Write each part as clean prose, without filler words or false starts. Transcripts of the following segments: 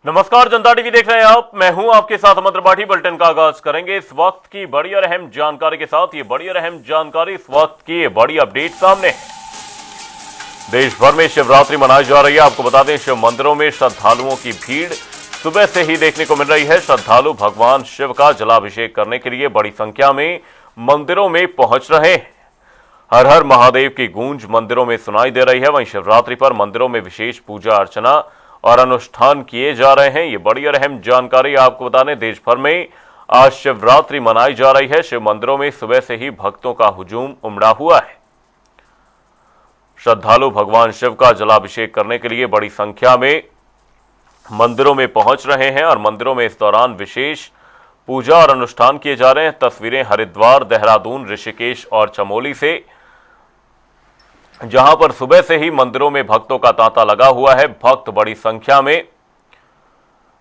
नमस्कार, जनता टीवी देख रहे हैं आप। मैं हूं आपके साथ अमर त्रिपाठी। बुलेटिन का आगाज करेंगे इस वक्त की बड़ी और अहम जानकारी के साथ। ये बड़ी और अहम जानकारी इस वक्त की बड़ी अपडेट सामने है। देश भर में शिवरात्रि मनाई जा रही है। आपको बता दें, शिव मंदिरों में श्रद्धालुओं की भीड़ सुबह से ही देखने को मिल रही है। श्रद्धालु भगवान शिव का जलाभिषेक करने के लिए बड़ी संख्या में मंदिरों में पहुंच रहे हैं। हर हर महादेव की गूंज मंदिरों में सुनाई दे रही है। वहीं शिवरात्रि पर मंदिरों में विशेष पूजा अर्चना और अनुष्ठान किए जा रहे हैं। ये बड़ी और अहम जानकारी आपको बता दें, देश भर में आज शिवरात्रि मनाई जा रही है। शिव मंदिरों में सुबह से ही भक्तों का हुजूम उमड़ा हुआ है। श्रद्धालु भगवान शिव का जलाभिषेक करने के लिए बड़ी संख्या में मंदिरों में पहुंच रहे हैं और मंदिरों में इस दौरान विशेष पूजा और अनुष्ठान किए जा रहे हैं। तस्वीरें हरिद्वार, देहरादून, ऋषिकेश और चमोली से, जहां पर सुबह से ही मंदिरों में भक्तों का तांता लगा हुआ है। भक्त बड़ी संख्या में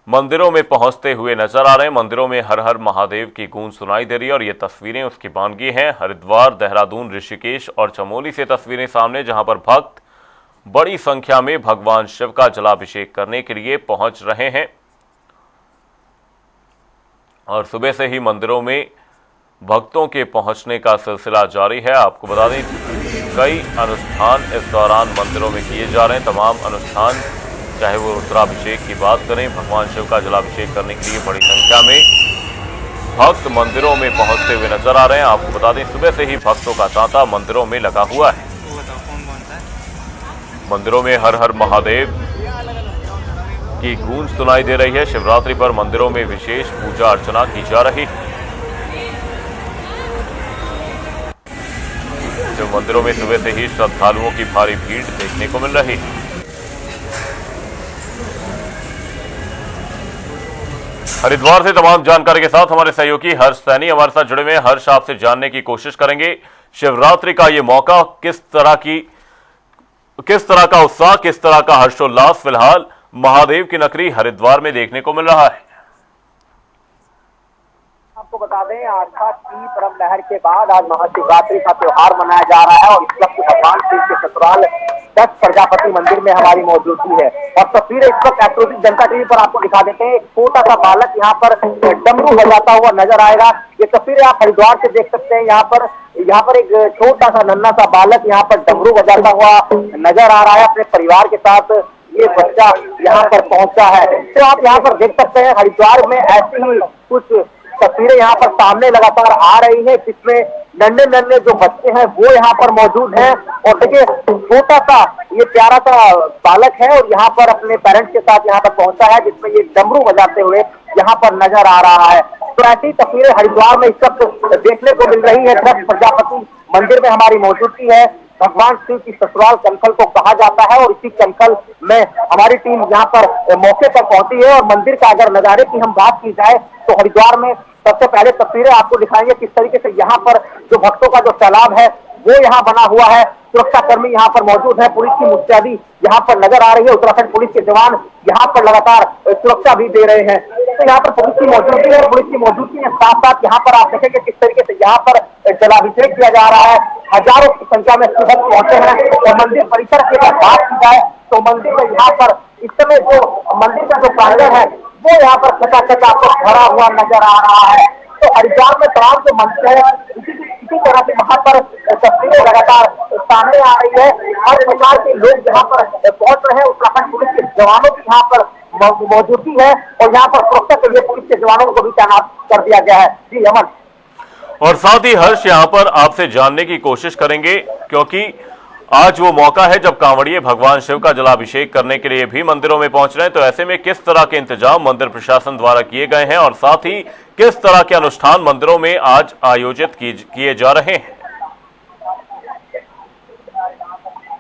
मंदिरों में पहुंचते हुए नजर आ रहे हैं। मंदिरों में हर हर महादेव की गूंज सुनाई दे रही है और ये तस्वीरें उसकी बानगी हैं। हरिद्वार, देहरादून, ऋषिकेश और चमोली से तस्वीरें सामने, जहां पर भक्त बड़ी संख्या में भगवान शिव का जलाभिषेक करने के लिए पहुंच रहे हैं और सुबह से ही मंदिरों में भक्तों के पहुंचने का सिलसिला जारी है। आपको बता दें, कई अनुष्ठान इस दौरान मंदिरों में किए जा रहे हैं। तमाम अनुष्ठान, चाहे वो रुद्राभिषेक की बात करें, भगवान शिव का जलाभिषेक करने के लिए बड़ी संख्या में भक्त मंदिरों में पहुंचते हुए नजर आ रहे हैं। आपको बता दें, सुबह से ही भक्तों का तांता मंदिरों में लगा हुआ है। मंदिरों में हर हर महादेव की गूंज सुनाई दे रही है। शिवरात्रि पर मंदिरों में विशेष पूजा अर्चना की जा रही है। शिव मंदिरों में सुबह से ही श्रद्धालुओं की भारी भीड़ देखने को मिल रही है। हरिद्वार से तमाम जानकारी के साथ हमारे सहयोगी हर्ष सैनी हमारे साथ जुड़े हुए हैं। हर्ष, आपसे जानने की कोशिश करेंगे, शिवरात्रि का ये मौका, किस तरह का उत्साह, किस तरह का हर्षोल्लास फिलहाल महादेव की नगरी हरिद्वार में देखने को मिल रहा है। आपको बता दें, आस्था की परम लहर के बाद आज महाशिवरात्रि का त्योहार मनाया जा रहा है और इस वक्त भगवान शिव के ससुराल दक्ष प्रजापति मंदिर में हमारी मौजूदगी है और तस्वीरें इस वक्त एक्सक्लूसिव जनता टीवी पर आपको दिखा देते हैं। एक छोटा सा बालक यहाँ पर डमरू बजाता हुआ नजर आएगा। ये तस्वीरें आप हरिद्वार से देख सकते हैं। यहाँ पर एक छोटा सा नन्हा सा बालक यहाँ पर डमरू बजाता हुआ नजर आ रहा है। अपने परिवार के साथ ये बच्चा यहाँ पर पहुंचा है। तो आप यहाँ पर देख सकते हैं, हरिद्वार में ऐसी ही कुछ तस्वीरें यहाँ पर सामने लगातार आ रही है, जिसमें नन्हे नन्हे जो बच्चे हैं वो यहाँ पर मौजूद हैं। और देखिए, छोटा सा ये प्यारा सा बालक है और यहाँ पर अपने पेरेंट्स के साथ यहाँ पर पहुंचा है, जिसमें ये डमरू बजाते हुए यहाँ पर नजर आ रहा है। तो ऐसी तस्वीरें हरिद्वार में इस वक्त देखने को मिल रही है। दक्ष प्रजापति मंदिर में हमारी मौजूदगी है। भगवान शिव की ससुराल कनखल को कहा जाता है और इसी कनखल में हमारी टीम यहाँ पर मौके पर पहुंची है। और मंदिर का अगर नजारे की हम बात की जाए तो हरिद्वार में सबसे पहले तस्वीरें आपको दिखाएंगे किस तरीके से यहाँ पर जो भक्तों का जो सैलाब है वो यहाँ बना हुआ है। सुरक्षा कर्मी यहाँ पर मौजूद है, पुलिस की मुस्तैदी यहाँ पर नजर आ रही है। उत्तराखंड पुलिस के जवान यहाँ पर लगातार सुरक्षा भी दे रहे हैं। तो यहाँ पर पुलिस की मौजूदगी है। पुलिस की मौजूदगी के साथ साथ यहाँ पर आप देखेंगे किस तरीके से यहाँ पर जलाभिषेक किया जा रहा है। हजारों की संख्या में भक्त पहुंचे हैं। और मंदिर परिसर की अगर बात की जाए तो मंदिर में यहाँ पर इस समय जो मंदिर का जो प्रांगण है वो यहाँ पर खचाखच आपको भरा हुआ नजर आ रहा है। तो हरिद्वार में तमाम जो मंदिर है इसी तरह से वहां पर तस्वीरें लगातार सामने आ रही है। हर प्रकार के लोग यहाँ पर पहुंच रहे हैं। उत्तराखंड पुलिस के जवानों की यहाँ पर मौजूदगी है और यहाँ पर सुरक्षा के लिए पुलिस के जवानों को भी तैनात कर दिया गया है। जी अमन। और साथ ही हर्ष, यहाँ पर आपसे जानने की कोशिश करेंगे, क्योंकि आज वो मौका है जब कांवड़िए भगवान शिव का जलाभिषेक करने के लिए भी मंदिरों में पहुंच रहे हैं। तो ऐसे में किस तरह के इंतजाम मंदिर प्रशासन द्वारा किए गए हैं और साथ ही किस तरह के अनुष्ठान मंदिरों में आज आयोजित किए जा रहे हैं।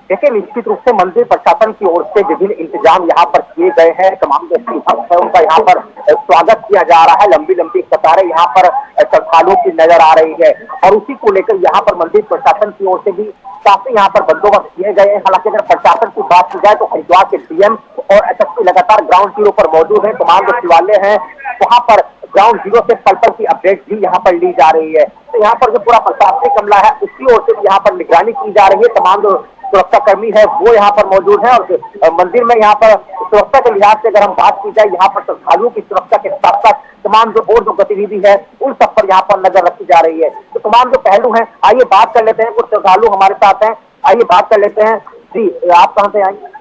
देखिए, निश्चित रूप से मंदिर प्रशासन की ओर से विभिन्न इंतजाम यहाँ पर किए गए हैं। तमाम जो भक्त है उनका यहाँ पर स्वागत किया जा रहा है। लंबी लंबी कतारें यहाँ पर श्रद्धालुओं की नजर आ रही है और उसी को लेकर यहाँ पर मंदिर प्रशासन की ओर से भी काफी यहाँ पर बंदोबस्त किए गए हैं। हालांकि अगर प्रशासन की बात की जाए तो हरिद्वार के डीएम और एसएसपी लगातार ग्राउंड जीरो पर मौजूद है। तमाम जो शिवालय है वहां पर ग्राउंड जीरो से पल पल की अपडेट भी यहाँ पर ली जा रही है। तो यहाँ पर जो पूरा प्रशासनिक अमला है उसकी ओर से यहाँ पर निगरानी की जा रही है। तमाम जो सुरक्षा कर्मी है वो यहाँ पर मौजूद है। और मंदिर में यहाँ पर सुरक्षा के लिहाज से अगर हम बात की जाए, यहाँ पर श्रद्धालुओं की सुरक्षा के साथ साथ तमाम जो गतिविधि है उन सब पर यहाँ पर नजर रखी जा रही है। तो तमाम जो पहलू हैं, आइए बात कर लेते हैं। कुछ श्रद्धालु हमारे साथ हैं, आइए बात कर लेते हैं। जी, आप कहाँ से आएंगे?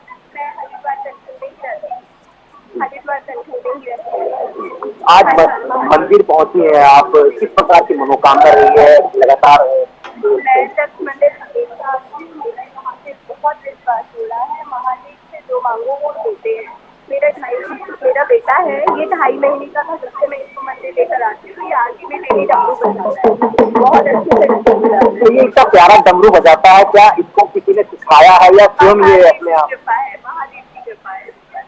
आज मंदिर पहुंची है आप, किस प्रकार की मनोकामना रही है लगातार? बहुत विश्वास जुड़ा है, महादेव से जो मांगो वो देते हैं। मेरा बेटा है, ये 2.5 महीने का था जब से मैं इसको मंदिर लेकर आती हूँ। ये आगे में डेली डमरू बजाता है, बहुत अच्छे से। तो ये इतना प्यारा डमरू बजाता है, क्या इसको किसी ने सिखाया है या स्वयं ये अपने आप? कृपा है, महादेव की कृपा है।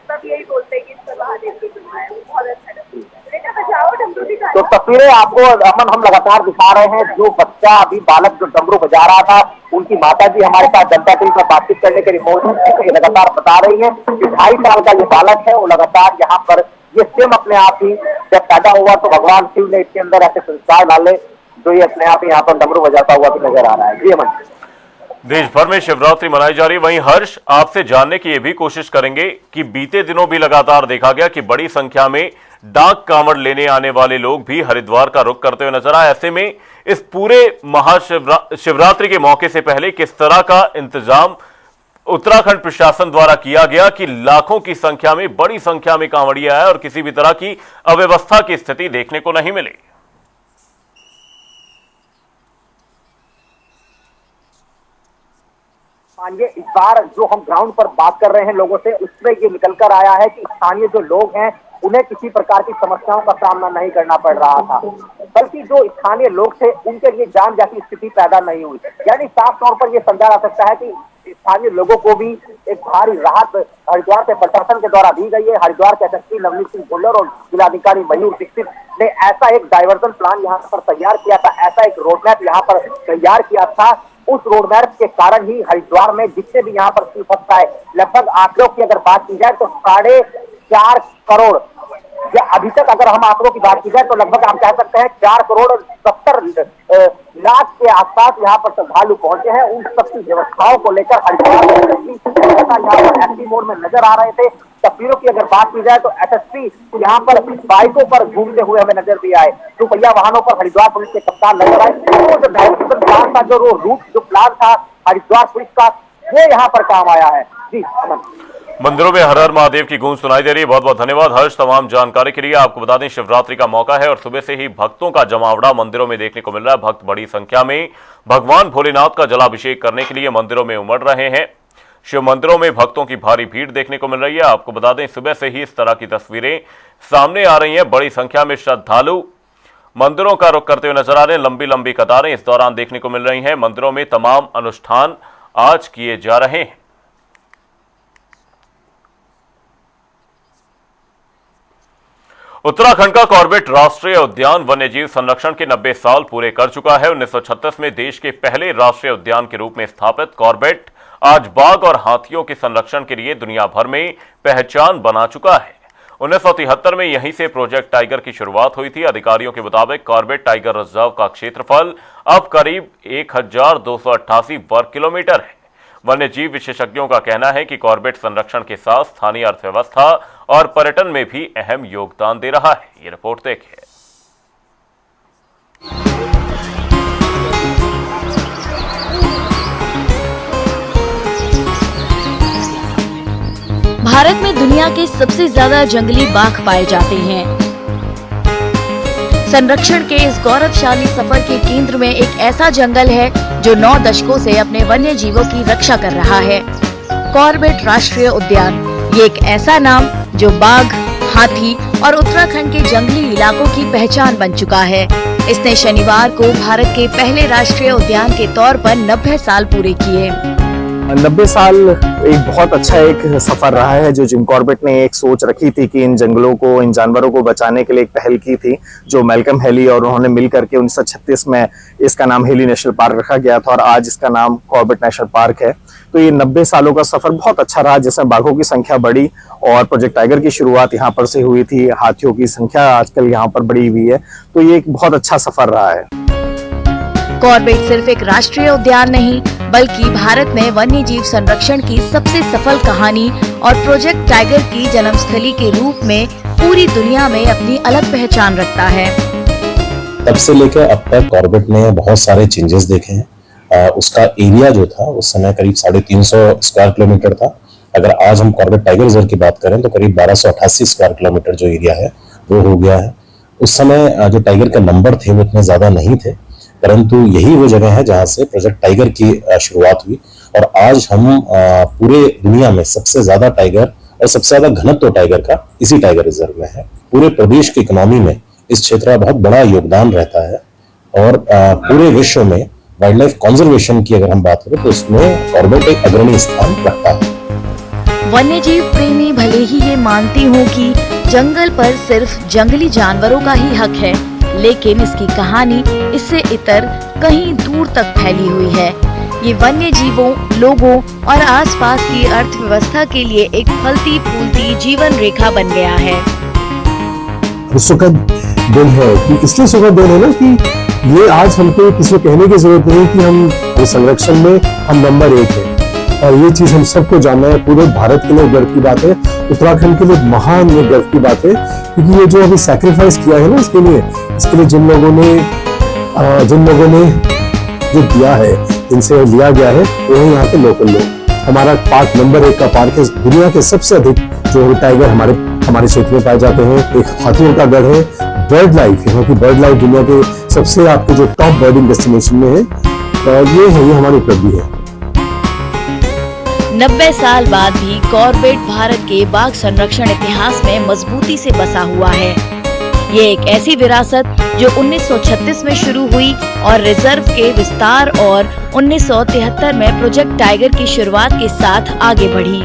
सब यही बोलते हैं कि इसका महादेव की कृपा है, बहुत अच्छा लगता है। बेटा बजाओ डमरू दिखा। तो तस्वीरें आपको अमन हम लगातार दिखा रहे हैं। जो बच्चा अभी बालक जो डमरू बजा रहा था, उनकी माता जी हमारे साथ जनता टीवी पर बातचीत करने के लिए मौजूद है। ये लगातार बता रही है कि 2.5 साल का ये बालक है, वो लगातार यहाँ पर ये स्वयं अपने आप ही जब पैदा हुआ तो भगवान शिव ने इसके अंदर ऐसे संस्कार डाले जो ये अपने आप ही यहाँ पर डमरू बजाता हुआ भी नजर आ रहा है। जी अमन। देश भर में शिवरात्रि मनाई जा रही है। वहीं हर्ष, आपसे जानने की ये भी कोशिश करेंगे कि बीते दिनों भी लगातार देखा गया कि बड़ी संख्या में डाक कांवड़ लेने आने वाले लोग भी हरिद्वार का रुख करते हुए नजर आए। ऐसे में इस पूरे महाशिवरात्रि के मौके से पहले किस तरह का इंतजाम उत्तराखंड प्रशासन द्वारा किया गया कि लाखों की संख्या में, बड़ी संख्या में कांवड़िया आए और किसी भी तरह की अव्यवस्था की स्थिति देखने को नहीं मिली? इस बार जो हम ग्राउंड पर बात कर रहे हैं लोगों से, उसमें ये निकल कर आया है कि स्थानीय जो लोग हैं उन्हें किसी प्रकार की समस्याओं का सामना नहीं करना पड़ रहा था, बल्कि जो स्थानीय लोग थे उनके लिए जान जैसी स्थिति पैदा नहीं हुई। यानी साफ तौर पर यह समझा जा सकता है कि स्थानीय लोगों को भी एक भारी राहत हरिद्वार से प्रशासन के द्वारा दी गई है। हरिद्वार के एसएसपी नवनीत सिंह भुल्लर और जिलाधिकारी मयूर दीक्षित ने ऐसा एक डाइवर्जन प्लान यहाँ पर तैयार किया था, ऐसा एक रोडमैप यहाँ पर तैयार किया था। उस रोडमैप के कारण ही हरिद्वार में जितने भी यहाँ पर शिव भक्त आए, लगभग आंकड़ों की अगर बात की जाए तो 4.5 करोड़, या अभी तक अगर हम आंकड़ों की बात की जाए तो लगभग हम कह सकते हैं 4.70 लाख के आसपास यहाँ पर श्रद्धालु पहुंचे हैं। उन सबकी व्यवस्थाओं को लेकर हरिद्वार यहाँ पर एक्टिव मोड में नजर आ रहे थे। तस्वीरों की अगर बात की जाए तो एसएसपी यहाँ पर बाइकों पर घूमते हुए हमें नजर दिया है, 2 पहिया वाहनों पर हरिद्वार पुलिस के कप्तान नजर आए। तो जो डायरेक्शन प्लान था, जो रूट जो प्लान था हरिद्वार पुलिस का, वो यहाँ पर काम आया है। जी अमन। मंदिरों में हर हर महादेव की गूंज सुनाई दे रही है। बहुत बहुत धन्यवाद हर्ष तमाम जानकारी के लिए। आपको बता दें शिवरात्रि का मौका है और सुबह से ही भक्तों का जमावड़ा मंदिरों में देखने को मिल रहा है। भक्त बड़ी संख्या में भगवान भोलेनाथ का जलाभिषेक करने के लिए मंदिरों में उमड़ रहे हैं। शिव मंदिरों में भक्तों की भारी भीड़ देखने को मिल रही है। आपको बता दें सुबह से ही इस तरह की तस्वीरें सामने आ रही हैं। बड़ी संख्या में श्रद्धालु मंदिरों का रुख करते हुए नजर आ रहे हैं। लंबी लंबी कतारें इस दौरान देखने को मिल रही हैं। मंदिरों में तमाम अनुष्ठान आज किए जा रहे हैं। उत्तराखंड का कॉर्बेट राष्ट्रीय उद्यान वन्यजीव संरक्षण के 90 साल पूरे कर चुका है। 1936 में देश के पहले राष्ट्रीय उद्यान के रूप में स्थापित कॉर्बेट आज बाघ और हाथियों के संरक्षण के लिए दुनिया भर में पहचान बना चुका है। 1973 में यहीं से प्रोजेक्ट टाइगर की शुरुआत हुई थी। अधिकारियों के मुताबिक कॉर्बेट टाइगर रिजर्व का क्षेत्रफल अब करीब 1288 वर्ग किलोमीटर है। वन्यजीव विशेषज्ञों का कहना है कि कॉर्बेट संरक्षण के साथ स्थानीय अर्थव्यवस्था और पर्यटन में भी अहम योगदान दे रहा है। ये रिपोर्ट देखिए। भारत में दुनिया के सबसे ज्यादा जंगली बाघ पाए जाते हैं। संरक्षण के इस गौरवशाली सफर के केंद्र में एक ऐसा जंगल है जो 9 दशकों से अपने वन्य जीवों की रक्षा कर रहा है। कॉर्बेट राष्ट्रीय उद्यान, ये एक ऐसा नाम जो बाघ, हाथी और उत्तराखंड के जंगली इलाकों की पहचान बन चुका है। इसने शनिवार को भारत के पहले राष्ट्रीय उद्यान के तौर पर 90 साल पूरे किए। 90 साल एक बहुत अच्छा एक सफर रहा है। जो जिम कॉर्बेट ने एक सोच रखी थी कि इन जंगलों को, इन जानवरों को बचाने के लिए एक पहल की थी, जो मैल्कम हेली और उन्होंने मिल करके 1936 में इसका नाम हेली नेशनल पार्क रखा गया था और आज इसका नाम कॉर्बेट नेशनल पार्क है। तो ये 90 सालों का सफर बहुत अच्छा रहा, जिसमें बाघों की संख्या बढ़ी और प्रोजेक्ट टाइगर की शुरुआत यहाँ पर से हुई थी। हाथियों की संख्या आजकल यहाँ पर बढ़ी हुई है। तो ये एक बहुत अच्छा सफर रहा है। कॉर्बेट सिर्फ एक राष्ट्रीय उद्यान नहीं बल्कि भारत में वन्य जीव संरक्षण की सबसे सफल कहानी और प्रोजेक्ट टाइगर की जन्मस्थली के रूप में पूरी दुनिया में अपनी अलग पहचान रखता है। तब से लेकर अब तक कॉर्बेट ने बहुत सारे चेंजेस देखे हैं। उसका एरिया जो था उस समय करीब 350 स्क्वायर किलोमीटर था। अगर आज हम कॉर्बेट टाइगर रिजर्व की बात करें तो करीब 1288 स्क्वायर किलोमीटर जो एरिया है वो हो गया है। उस समय जो टाइगर के नंबर थे वो इतने ज्यादा नहीं थे, परंतु यही वो जगह है जहां से प्रोजेक्ट टाइगर की शुरुआत हुई और आज हम पूरे दुनिया में सबसे ज्यादा टाइगर और सबसे ज्यादा घनत्व टाइगर का इसी टाइगर रिजर्व में है। पूरे प्रदेश की इकोनॉमी में इस क्षेत्र का बहुत बड़ा योगदान रहता है और पूरे विश्व में वाइल्ड लाइफ कंजर्वेशन की अगर हम बात करें तो इसमें कॉर्बेट एक अग्रणी स्थान रखता है। वन्यजीव प्रेमी भले ही ये मानती हों कि जंगल पर सिर्फ जंगली जानवरों का ही हक है, लेकिन इसकी कहानी इससे इतर कहीं दूर तक फैली हुई है। ये वन्य जीवों, लोगों और आसपास की अर्थव्यवस्था के लिए एक फलती फूलती जीवन रेखा बन गया है। सुखद दिन है कि इसलिए सुखद दिन है ना कि ये आज हमको किसी को कहने की जरूरत नहीं कि हम संरक्षण में हम नंबर 1 है और ये चीज हम सबको जानना है। पूरे भारत के लिए गर्व की बात है, उत्तराखंड के लिए महान गर्व की बात है, क्योंकि ये जो अभी सैक्रिफाइस किया है ना इसके लिए जिन लोगों ने जो दिया है, जिनसे लिया गया है वो है यहाँ के लोकल लोग। हमारा पार्क नंबर 1 का पार्क है, दुनिया के सबसे अधिक जो टाइगर हमारे क्षेत्र में पाए जाते हैं। एक हाथियों का गढ़ है, बर्ड लाइफ, यहाँ की बर्ड लाइफ दुनिया के सबसे आपके जो टॉप बर्डिंग डेस्टिनेशन में है, ये हमारी उपलब्धि है। 90 साल बाद भी कॉर्बेट भारत के बाघ संरक्षण इतिहास में मजबूती से बसा हुआ है। ये एक ऐसी विरासत जो 1936 में शुरू हुई और रिजर्व के विस्तार और 1973 में प्रोजेक्ट टाइगर की शुरुआत के साथ आगे बढ़ी।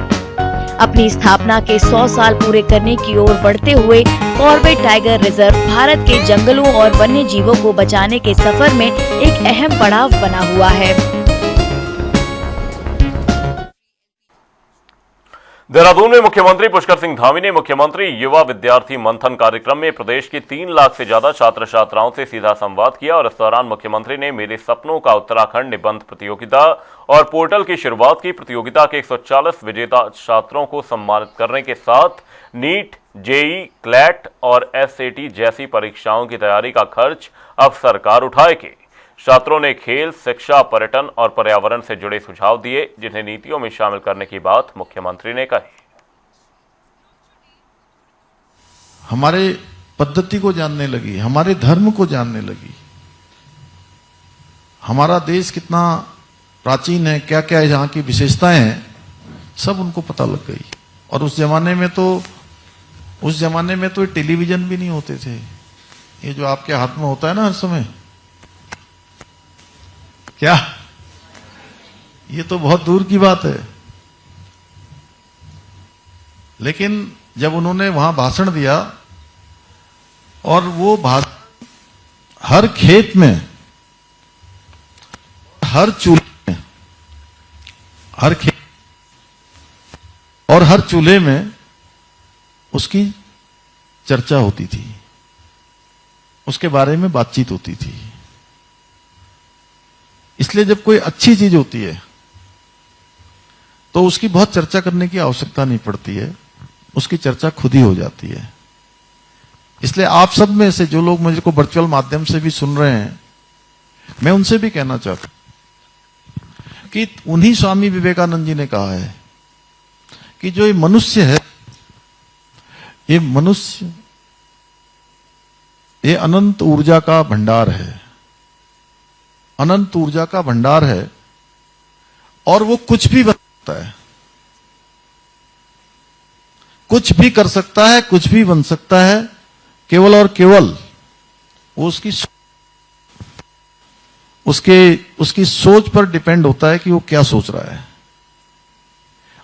अपनी स्थापना के 100 साल पूरे करने की ओर बढ़ते हुए कॉर्बेट टाइगर रिजर्व भारत के जंगलों और वन्य जीवों को बचाने के सफर में एक अहम पड़ाव बना हुआ है। देहरादून में मुख्यमंत्री पुष्कर सिंह धामी ने मुख्यमंत्री युवा विद्यार्थी मंथन कार्यक्रम में प्रदेश के 3 लाख से ज्यादा छात्र छात्राओं से सीधा संवाद किया और इस दौरान मुख्यमंत्री ने मेरे सपनों का उत्तराखंड निबंध प्रतियोगिता और पोर्टल की शुरुआत की। प्रतियोगिता के 140 विजेता छात्रों को सम्मानित करने के साथ नीट, जेई, क्लैट और एसएटी जैसी परीक्षाओं की तैयारी का खर्च अब सरकार उठाएगी। छात्रों ने खेल, शिक्षा, पर्यटन और पर्यावरण से जुड़े सुझाव दिए, जिन्हें नीतियों में शामिल करने की बात मुख्यमंत्री ने कही। हमारे पद्धति को जानने लगी, हमारे धर्म को जानने लगी, हमारा देश कितना प्राचीन है, क्या क्या यहाँ की विशेषताएं हैं, सब उनको पता लग गई। और उस जमाने में तो टेलीविजन भी नहीं होते थे। ये जो आपके हाथ में होता है ना हर समय, क्या ये तो बहुत दूर की बात है। लेकिन जब उन्होंने वहां भाषण दिया और वो भाषण हर खेत में, हर चूल्हे में, हर खेत और हर चूल्हे में उसकी चर्चा होती थी, उसके बारे में बातचीत होती थी। इसलिए जब कोई अच्छी चीज होती है तो उसकी बहुत चर्चा करने की आवश्यकता नहीं पड़ती है, उसकी चर्चा खुद ही हो जाती है। इसलिए आप सब में से जो लोग मुझे को वर्चुअल माध्यम से भी सुन रहे हैं, मैं उनसे भी कहना चाहता हूं कि उन्हीं स्वामी विवेकानंद जी ने कहा है कि जो ये मनुष्य है, ये मनुष्य ये अनंत ऊर्जा का भंडार है, अनंत ऊर्जा का भंडार है और वो कुछ भी बन सकता है, कुछ भी कर सकता है, कुछ भी बन सकता है, केवल और केवल वो उसकी सोच पर डिपेंड होता है कि वो क्या सोच रहा है।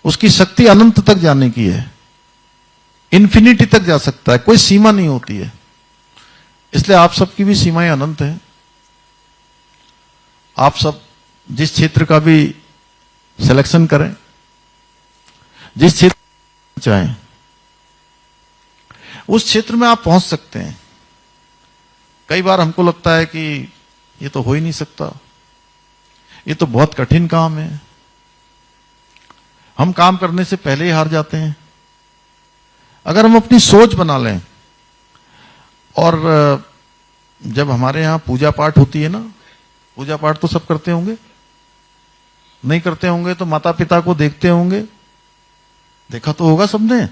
उसकी शक्ति अनंत तक जाने की है, इन्फिनिटी तक जा सकता है, कोई सीमा नहीं होती है। इसलिए आप सबकी भी सीमाएं अनंत हैं। आप सब जिस क्षेत्र का भी सिलेक्शन करें, जिस क्षेत्र चाहें उस क्षेत्र में आप पहुंच सकते हैं। कई बार हमको लगता है कि ये तो हो ही नहीं सकता, ये तो बहुत कठिन काम है। हम काम करने से पहले ही हार जाते हैं। अगर हम अपनी सोच बना लें, और जब हमारे यहाँ पूजा पाठ होती है ना, पूजा पाठ तो सब करते होंगे, नहीं करते होंगे तो माता पिता को देखते होंगे, देखा तो होगा सबने।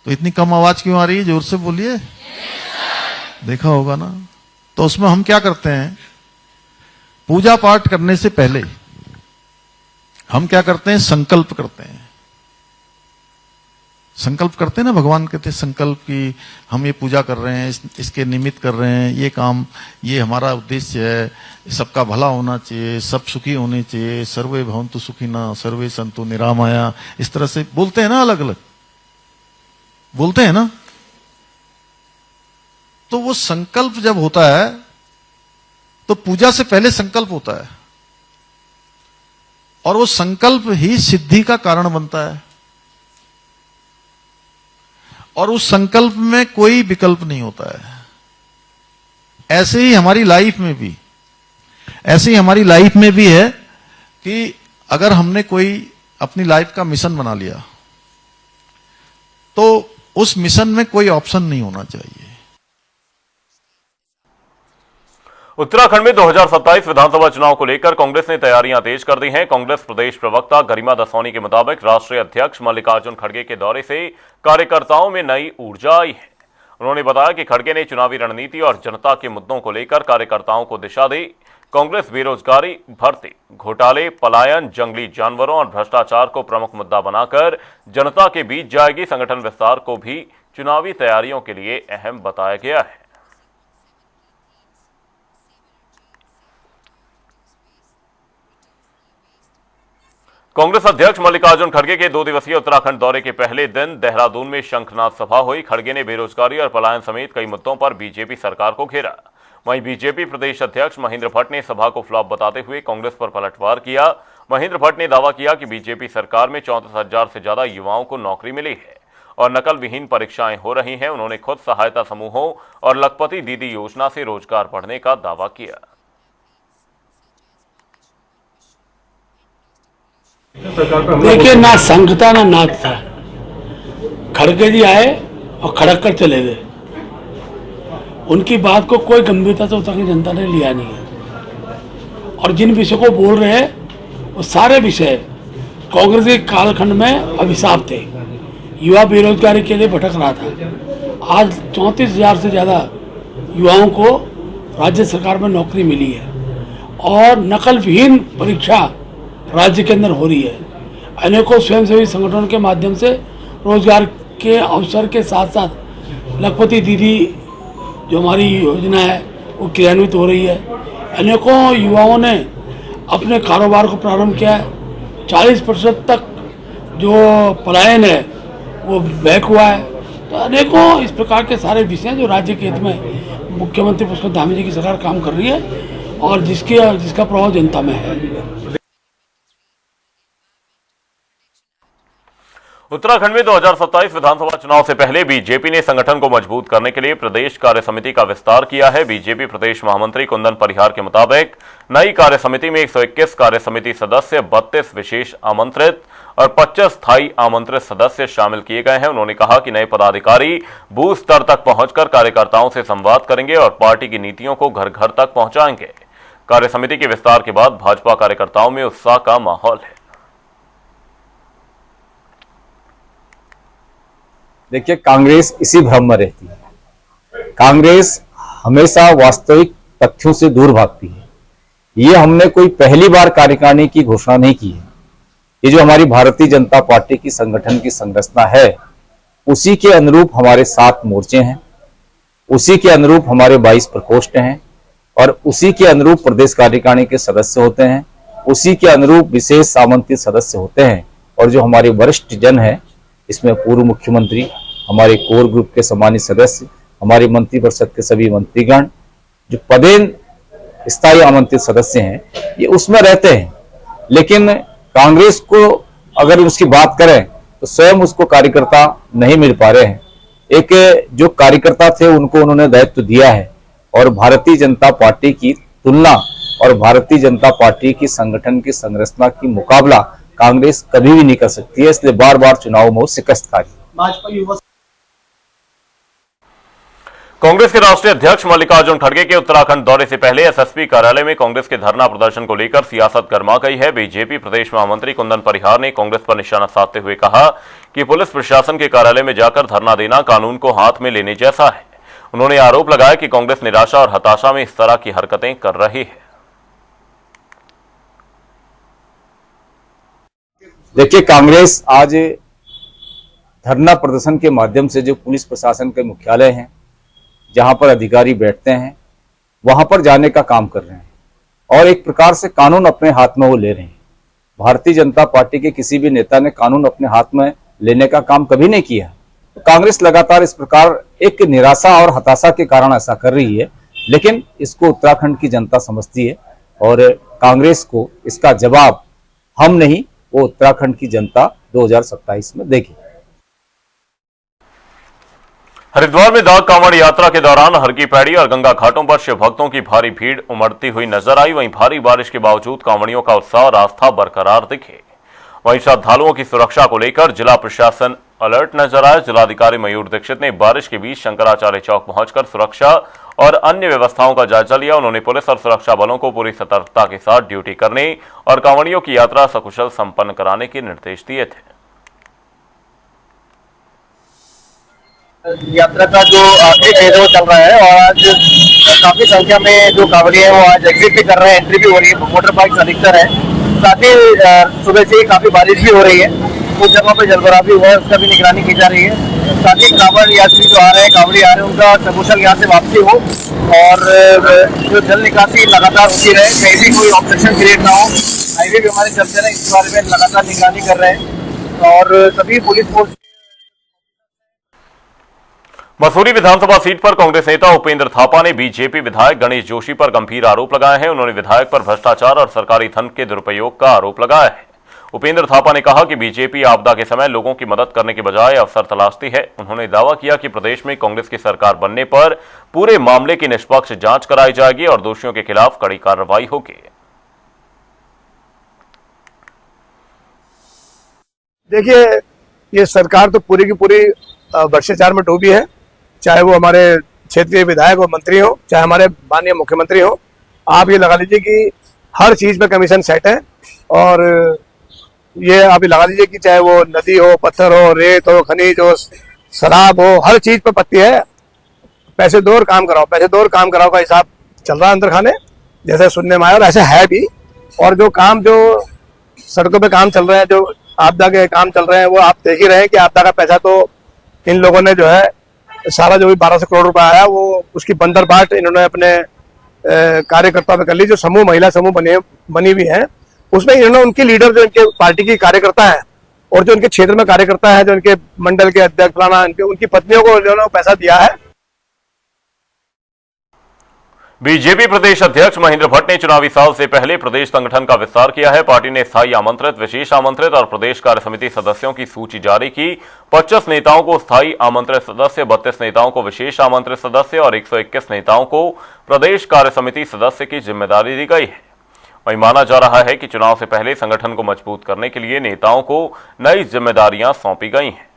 तो इतनी कम आवाज क्यों आ रही है, जोर से बोलिए। देखा होगा ना। तो उसमें हम क्या करते हैं, पूजा पाठ करने से पहले हम क्या करते हैं, संकल्प करते हैं। संकल्प करते हैं ना, भगवान कहते हैं संकल्प की हम ये पूजा कर रहे हैं, इसके निमित्त कर रहे हैं, ये काम, ये हमारा उद्देश्य है, सबका भला होना चाहिए, सब सुखी होने चाहिए, सर्वे भवन्तु सुखिनः सर्वे सन्तु निरामया। इस तरह से बोलते हैं ना, अलग अलग बोलते हैं ना। तो वो संकल्प जब होता है तो पूजा से पहले संकल्प होता है, और वो संकल्प ही सिद्धि का कारण बनता है। और उस संकल्प में कोई विकल्प नहीं होता है। ऐसे ही हमारी लाइफ में भी है कि अगर हमने कोई अपनी लाइफ का मिशन बना लिया तो उस मिशन में कोई ऑप्शन नहीं होना चाहिए। उत्तराखंड में 2027 विधानसभा चुनाव को लेकर कांग्रेस ने तैयारियां तेज कर दी हैं। कांग्रेस प्रदेश प्रवक्ता गरिमा दसौनी के मुताबिक राष्ट्रीय अध्यक्ष मल्लिकार्जुन खड़गे के दौरे से कार्यकर्ताओं में नई ऊर्जा आई है। उन्होंने बताया कि खड़गे ने चुनावी रणनीति और जनता के मुद्दों को लेकर कार्यकर्ताओं को दिशा दी। कांग्रेस बेरोजगारी, भर्ती घोटाले, पलायन, जंगली जानवरों और भ्रष्टाचार को प्रमुख मुद्दा बनाकर जनता के बीच जाएगी। संगठन विस्तार को भी चुनावी तैयारियों के लिए अहम बताया गया है। कांग्रेस अध्यक्ष मल्लिकार्जुन खड़गे के 2 दिवसीय उत्तराखंड दौरे के पहले दिन देहरादून में शंखनाद सभा हुई। खड़गे ने बेरोजगारी और पलायन समेत कई मुद्दों पर बीजेपी सरकार को घेरा। वहीं बीजेपी प्रदेश अध्यक्ष महेंद्र भट्ट ने सभा को फ्लॉप बताते हुए कांग्रेस पर पलटवार किया। महेंद्र भट्ट ने दावा किया कि बीजेपी सरकार में 34,000 से ज्यादा युवाओं को नौकरी मिली है और नकल विहीन परीक्षाएं हो रही हैं। उन्होंने खुद सहायता समूहों और लखपति दीदी योजना से रोजगार बढ़ने का दावा किया। देखिए, ना संघ था ना नाथ था। खड़गे जी आए और खड़क कर चले गए। उनकी बात को कोई गंभीरता से उत्तराखंड जनता ने लिया नहीं है। और जिन विषयों को बोल रहे हैं वो सारे विषय कांग्रेस के कालखंड में अभिशाप थे। युवा बेरोजगारी के लिए भटक रहा था। आज 34,000 से ज़्यादा युवाओं को राज्य सरकार में नौकरी मिली है और नकल विहीन परीक्षा राज्य के अंदर हो रही है। अनेकों स्वयंसेवी संगठनों के माध्यम से रोजगार के अवसर के साथ साथ लखपति दीदी जो हमारी योजना है वो क्रियान्वित हो रही है। अनेकों युवाओं ने अपने कारोबार को प्रारंभ किया है। 40% तक जो पलायन है वो बैक हुआ है। तो अनेकों इस प्रकार के सारे विषय जो राज्य के हित में मुख्यमंत्री पुष्कर धामी जी की सरकार काम कर रही है और जिसका प्रभाव जनता में है। उत्तराखंड में 2027 विधानसभा चुनाव से पहले बीजेपी ने संगठन को मजबूत करने के लिए प्रदेश कार्य समिति का विस्तार किया है। बीजेपी प्रदेश महामंत्री कुंदन परिहार के मुताबिक नई कार्य समिति में 121 कार्य समिति सदस्य, 32 विशेष आमंत्रित और 25 स्थायी आमंत्रित सदस्य शामिल किए गए हैं। उन्होंने कहा कि नए पदाधिकारी बूथ स्तर तक पहुंचकर कार्यकर्ताओं से संवाद करेंगे और पार्टी की नीतियों को घर घर तक पहुंचाएंगे। कार्य समिति के विस्तार के बाद भाजपा कार्यकर्ताओं में उत्साह का माहौल है। देखिए, कांग्रेस इसी भ्रम में रहती है। कांग्रेस हमेशा वास्तविक तथ्यों से दूर भागती है। ये हमने कोई पहली बार कार्यकारिणी की घोषणा नहीं की है। ये जो हमारी भारतीय जनता पार्टी की संगठन की संरचना है उसी के अनुरूप हमारे 7 मोर्चे हैं, उसी के अनुरूप हमारे 22 प्रकोष्ठ हैं और उसी के अनुरूप प्रदेश कार्यकारिणी के सदस्य होते हैं, उसी के अनुरूप विशेष आमंत्रित सदस्य होते हैं। और जो हमारे वरिष्ठ जन है, इसमें पूर्व मुख्यमंत्री, हमारे कोर ग्रुप के सम्मानित सदस्य, हमारी मंत्रिपरिषद के सभी मंत्रीगण, जो पदेन स्थायी आमंत्रित सदस्य हैं, ये उसमें रहते हैं। लेकिन कांग्रेस को अगर उसकी बात करें तो स्वयं उसको कार्यकर्ता नहीं मिल पा रहे हैं। एक जो कार्यकर्ता थे उनको उन्होंने दायित्व दिया है और भारतीय जनता पार्टी की तुलना और भारतीय जनता पार्टी की संगठन की संरचना की मुकाबला कांग्रेस कभी भी नहीं कर सकती है, इसलिए बार बार चुनाव में वो शिकस्त खा रही है। कांग्रेस के राष्ट्रीय अध्यक्ष मल्लिकार्जुन खड़गे के उत्तराखंड दौरे से पहले एसएसपी कार्यालय में कांग्रेस के धरना प्रदर्शन को लेकर सियासत गर्मा गई है। बीजेपी प्रदेश महामंत्री कुंदन परिहार ने कांग्रेस पर निशाना साधते हुए कहा कि पुलिस प्रशासन के कार्यालय में जाकर धरना देना कानून को हाथ में लेने जैसा है। उन्होंने आरोप लगाया कि कांग्रेस निराशा और हताशा में इस तरह की हरकतें कर रही है। देखिए, कांग्रेस आज धरना प्रदर्शन के माध्यम से जो पुलिस प्रशासन के मुख्यालय हैं, जहां पर अधिकारी बैठते हैं, वहां पर जाने का काम कर रहे हैं और एक प्रकार से कानून अपने हाथ में वो ले रहे हैं। भारतीय जनता पार्टी के किसी भी नेता ने कानून अपने हाथ में लेने का काम कभी नहीं किया। तो कांग्रेस लगातार इस प्रकार एक निराशा और हताशा के कारण ऐसा कर रही है, लेकिन इसको उत्तराखंड की जनता समझती है और कांग्रेस को इसका जवाब हम नहीं, वो उत्तराखंड की जनता 2027 में देगी। हरिद्वार में दाग कांवड़ यात्रा के दौरान हर की पैड़ी और गंगा घाटों पर शिव भक्तों की भारी भीड़ उमड़ती हुई नजर आई। वहीं भारी बारिश के बावजूद कांवड़ियों का उत्साह और आस्था बरकरार दिखे। वहीं श्रद्धालुओं की सुरक्षा को लेकर जिला प्रशासन अलर्ट नजर आया। जिलाधिकारी मयूर दीक्षित ने बारिश के बीच शंकराचार्य चौक पहुंचकर सुरक्षा और अन्य व्यवस्थाओं का जायजा लिया। उन्होंने पुलिस और सुरक्षा बलों को पूरी सतर्कता के साथ ड्यूटी करने और कांवड़ियों की यात्रा सकुशल संपन्न कराने के निर्देश दिए थे। यात्रा का जो आखिरी फेज वो चल रहा है और आज काफी संख्या में जो कांवड़िए हैं वो आज एग्जिट भी कर रहे हैं, एंट्री भी हो रही है। मोटर बाइक अधिकतर है, साथ ही सुबह से ही काफी बारिश भी हो रही है, कुछ जगहों पे जलभराव भी हुआ है, उसका भी निगरानी की जा रही है। साथ ही कांवड़ यात्री जो आ रहे हैं, कांवड़ी आ रहे हैं, उनका सकुशल यहाँ से वापसी हो और जो जल निकासी लगातार होती रहे, कहीं भी कोई ऑब्स्ट्रक्शन क्रिएट ना हो। हाईवे भी हमारे चलते रहे, इस बारे में लगातार निगरानी कर रहे हैं और सभी पुलिस फोर्स। मसूरी विधानसभा सीट पर कांग्रेस नेता उपेंद्र थापा ने बीजेपी विधायक गणेश जोशी पर गंभीर आरोप लगाए हैं। उन्होंने विधायक पर भ्रष्टाचार और सरकारी धन के दुरुपयोग का आरोप लगाया है। उपेंद्र थापा ने कहा कि बीजेपी आपदा के समय लोगों की मदद करने के बजाय अवसर तलाशती है। उन्होंने दावा किया कि प्रदेश में कांग्रेस की सरकार बनने पर पूरे मामले की निष्पक्ष जांच कराई जाएगी और दोषियों के खिलाफ कड़ी कार्रवाई होगी। देखिए, ये सरकार तो पूरी की पूरी भ्रष्टाचार में डूबी है, चाहे वो हमारे क्षेत्रीय विधायक और मंत्री हो, चाहे हमारे माननीय मुख्यमंत्री हो। आप ये लगा लीजिए कि हर चीज पे कमीशन सेट है और ये आप ये लगा लीजिए कि चाहे वो नदी हो, पत्थर हो, रेत हो, खनिज हो, शराब हो, हर चीज पे पत्ती है। पैसे दो और काम कराओ, पैसे दो और काम कराओ का हिसाब चल रहा है अंदर खाने, जैसे सुनने में आया और ऐसे है भी। और जो काम जो सड़कों पे काम चल रहे हैं, जो आपदा के काम चल रहे हैं, वो आप देख ही रहे हैं कि आपदा का पैसा तो इन लोगों ने जो है सारा जो भी 1200 करोड़ रुपए आया वो उसकी बंदर बाट इन्होंने अपने कार्यकर्ताओं में कर ली। जो समूह महिला समूह बनी हुई है, उसमें इन्होंने उनकी लीडर जो इनके पार्टी की कार्यकर्ता है और जो इनके क्षेत्र में कार्यकर्ता है, जो इनके मंडल के अध्यक्ष फलाना, उनकी पत्नियों को इन्होंने पैसा दिया है। बीजेपी प्रदेश अध्यक्ष महेंद्र भट्ट ने चुनावी साल से पहले प्रदेश संगठन का विस्तार किया है। पार्टी ने स्थायी आमंत्रित, विशेष आमंत्रित और प्रदेश कार्य समिति सदस्यों की सूची जारी की। 25 नेताओं को स्थायी आमंत्रित सदस्य, 32 नेताओं को विशेष आमंत्रित सदस्य और 121 नेताओं को प्रदेश कार्य समिति सदस्य की जिम्मेदारी दी गई है। वहीं माना जा रहा है कि चुनाव से पहले संगठन को मजबूत करने के लिए नेताओं को नई जिम्मेदारियां सौंपी गई हैं।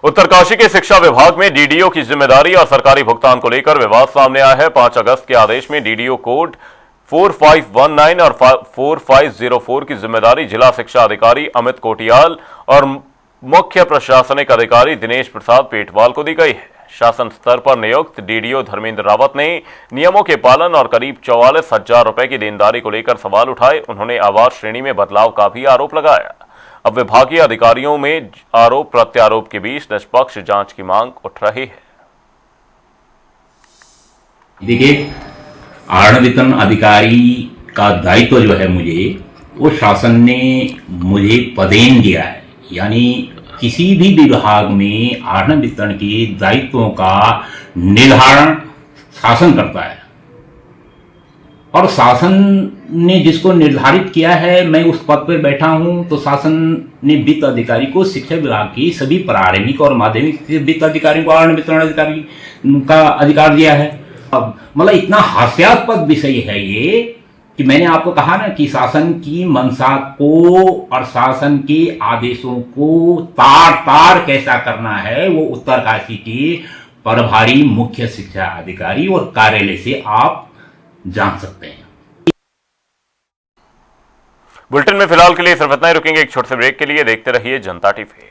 उत्तरकाशी के शिक्षा विभाग में डीडीओ की जिम्मेदारी और सरकारी भुगतान को लेकर विवाद सामने आया है। 5 अगस्त के आदेश में डीडीओ कोड 4519 और 4504 की जिम्मेदारी जिला शिक्षा अधिकारी अमित कोटियाल और मुख्य प्रशासनिक अधिकारी दिनेश प्रसाद पेटवाल को दी गई है। शासन स्तर पर नियुक्त डीडीओ धर्मेंद्र रावत ने नियमों के पालन और करीब 44,000 रुपए की देनदारी को लेकर सवाल उठाए। उन्होंने आवास श्रेणी में बदलाव का भी आरोप लगाया। अब विभागीय अधिकारियों में आरोप प्रत्यारोप के बीच निष्पक्ष जांच की मांग उठ रही है। देखिए, आरण वेतन अधिकारी का दायित्व जो है मुझे, वो शासन ने मुझे पदेन दिया है। यानी किसी भी विभाग में आरण वेतन के दायित्वों का निर्धारण शासन करता है और शासन ने जिसको निर्धारित किया है, मैं उस पद पर बैठा हूं, तो शासन ने वित्त अधिकारी को शिक्षा विभाग की सभी प्रारंभिक और माध्यमिक वित्त अधिकारियों को आवरण वितरण अधिकारी का अधिकार दिया है। अब मतलब इतना हास्यास्पद विषय है ये कि मैंने आपको कहा ना कि शासन की मंशा को और शासन के आदेशों को तार तार कैसा करना है वो उत्तरकाशी के प्रभारी मुख्य शिक्षा अधिकारी और कार्यालय से आप जान सकते हैं। बुलेटिन में फिलहाल के लिए सिर्फ इतना ही, रुकेंगे एक छोटे से ब्रेक के लिए। देखते रहिए जनता टीवी।